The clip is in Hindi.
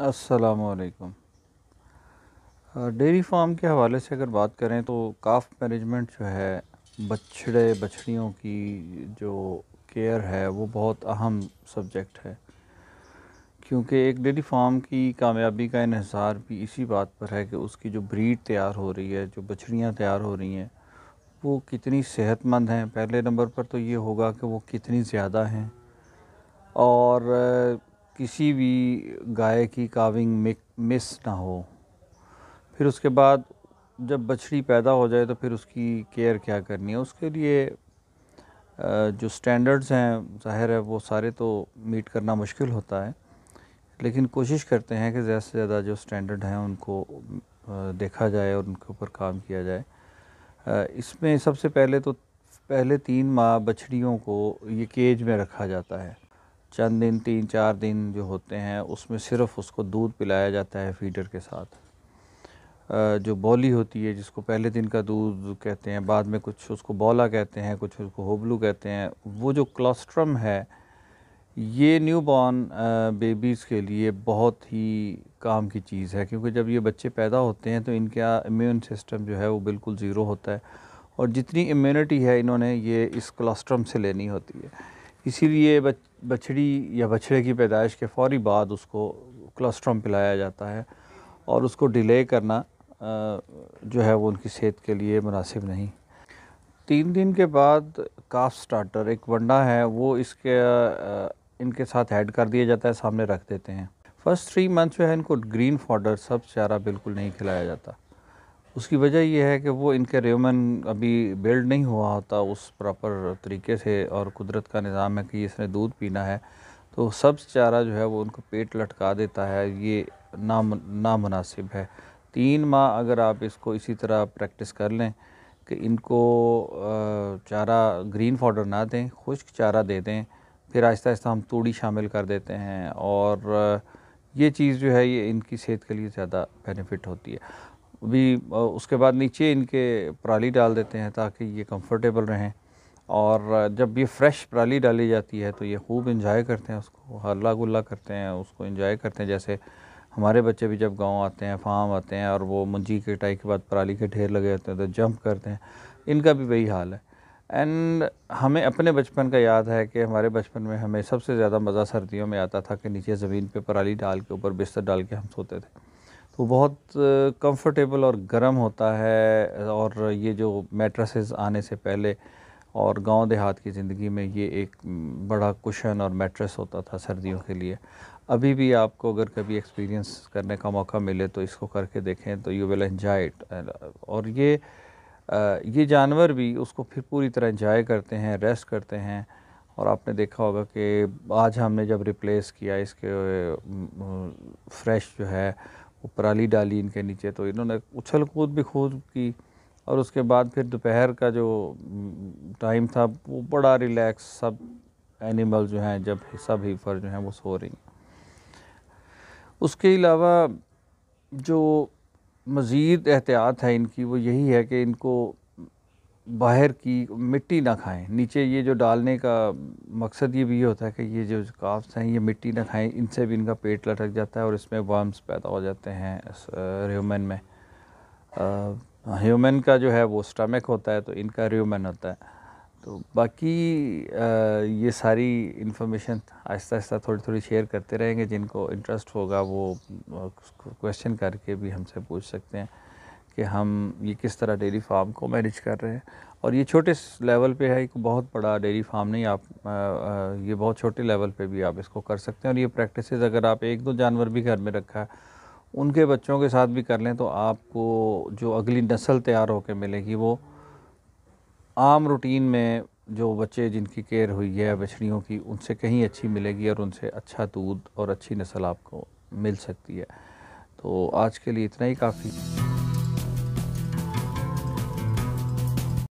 अस्सलामुअलैकुम। डेयरी फार्म के हवाले से अगर बात करें तो काफ मैनेजमेंट जो है, बछड़े बछड़ियों की जो केयर है वो बहुत अहम सब्जेक्ट है, क्योंकि एक डेयरी फार्म की कामयाबी का इन्हिसार भी इसी बात पर है कि उसकी जो ब्रीड तैयार हो रही है, जो बछड़ियाँ तैयार हो रही हैं, वो कितनी सेहतमंद हैं। पहले नंबर पर तो ये होगा कि वो कितनी ज़्यादा हैं, और किसी भी गाय की काविंग मिस ना हो। फिर उसके बाद जब बछड़ी पैदा हो जाए तो फिर उसकी केयर क्या करनी है, उसके लिए जो स्टैंडर्ड्स हैं, ज़ाहिर है वो सारे तो मीट करना मुश्किल होता है, लेकिन कोशिश करते हैं कि ज़्यादा से ज़्यादा जो स्टैंडर्ड हैं उनको देखा जाए और उनके ऊपर काम किया जाए। इसमें सबसे पहले तो पहले 3 माह बछड़ियों को ये केज में रखा जाता है। चंद दिन, 3-4 दिन जो होते हैं उसमें सिर्फ़ उसको दूध पिलाया जाता है फीडर के साथ। जो बौली होती है, जिसको पहले दिन का दूध कहते हैं, बाद में कुछ उसको बौला कहते हैं, कुछ उसको होबलू कहते हैं। वो जो क्लोस्ट्रम है, ये न्यूबॉर्न बेबीज़ के लिए बहुत ही काम की चीज़ है, क्योंकि जब ये बच्चे पैदा होते हैं तो इनका इम्यून सिस्टम जो है वो बिल्कुल ज़ीरो होता है, और जितनी इम्यूनिटी है इन्होंने ये इस क्लोस्ट्रम से लेनी होती है। इसीलिए बछड़ी या बछड़े की पैदाइश के फ़ौरी बाद उसको क्लोस्ट्रम पिलाया जाता है, और उसको डिले करना जो है वो उनकी सेहत के लिए मुनासिब नहीं। 3 दिन के बाद काफ स्टार्टर एक वंडा है, वो इनके साथ ऐड कर दिया जाता है, सामने रख देते हैं। फर्स्ट 3 मंथ जो है इनको ग्रीन फॉडर, सब चारा बिल्कुल नहीं खिलाया जाता। उसकी वजह ये है कि वो इनके रेमन अभी बिल्ड नहीं हुआ होता उस प्रॉपर तरीके से, और कुदरत का निज़ाम है कि इसने दूध पीना है तो सब्ज़ चारा जो है वो उनको पेट लटका देता है। ये नामुनासिब है। 3 माह अगर आप इसको इसी तरह प्रैक्टिस कर लें कि इनको चारा ग्रीन फॉडर ना दें, खुश्क चारा दे दें, फिर आहिस्ता आहिस्ता हम तूड़ी शामिल कर देते हैं, और ये चीज़ जो है ये इनकी सेहत के लिए ज़्यादा बेनिफिट होती है। अभी उसके बाद नीचे इनके पराली डाल देते हैं ताकि ये कंफर्टेबल रहें, और जब ये फ्रेश पराली डाली जाती है तो ये खूब इंजॉय करते हैं, उसको हल्ला गुल्ला करते हैं, उसको इंजॉय करते हैं। जैसे हमारे बच्चे भी जब गांव आते हैं, फार्म आते हैं, और वो मुंजी कटाई के बाद पराली के ढेर लगे होते हैं तो जंप करते हैं, इनका भी वही हाल है। एंड हमें अपने बचपन का याद है कि हमारे बचपन में हमें सबसे ज़्यादा मज़ा सर्दियों में आता था कि नीचे ज़मीन पे पराली डाल के ऊपर बिस्तर डाल के हम सोते थे। तो बहुत कंफर्टेबल और गर्म होता है, और ये जो मैट्रेसेस आने से पहले और गांव देहात की ज़िंदगी में ये एक बड़ा कुशन और मैट्रेस होता था सर्दियों के लिए। अभी भी आपको अगर कभी एक्सपीरियंस करने का मौका मिले तो इसको करके देखें, तो यू विल एंजॉय इट। और ये जानवर भी उसको फिर पूरी तरह एंजॉय करते हैं, रेस्ट करते हैं। और आपने देखा होगा कि आज हमने जब रिप्लेस किया इसके फ्रेश जो है वो पराली डाली इनके नीचे, तो इन्होंने उछल कूद भी खूब की, और उसके बाद फिर दोपहर का जो टाइम था वो बड़ा रिलैक्स, सब एनिमल जो हैं, जब सब हीफर जो हैं वो सो रही। उसके अलावा जो मज़ीद एहतियात है इनकी वो यही है कि इनको बाहर की मिट्टी ना खाएं। नीचे ये जो डालने का मकसद ये भी होता है कि ये जो काफ्स हैं ये मिट्टी ना खाएं, इनसे भी इनका पेट लटक जाता है और इसमें वर्म्स पैदा हो जाते हैं ह्यूमन में। ह्यूमन का जो है वो स्टमक होता है, तो इनका ह्यूमन होता है। तो बाकी ये सारी इन्फॉर्मेशन आहिस्ता आहिस्ता थोड़ी थोड़ी शेयर करते रहेंगे। जिनको इंटरेस्ट होगा वो क्वेश्चन करके भी हमसे पूछ सकते हैं कि हम ये किस तरह डेयरी फार्म को मैनेज कर रहे हैं। और ये छोटे लेवल पे है, एक बहुत बड़ा डेयरी फार्म नहीं, आप ये बहुत छोटे लेवल पे भी आप इसको कर सकते हैं। और ये प्रैक्टिसेस अगर आप 1-2 जानवर भी घर में रखा है, उनके बच्चों के साथ भी कर लें, तो आपको जो अगली नस्ल तैयार होकर मिलेगी वो आम रूटीन में जो बच्चे जिनकी केयर हुई है बछड़ियों की, उनसे कहीं अच्छी मिलेगी, और उनसे अच्छा दूध और अच्छी नस्ल आपको मिल सकती है। तो आज के लिए इतना ही काफ़ी।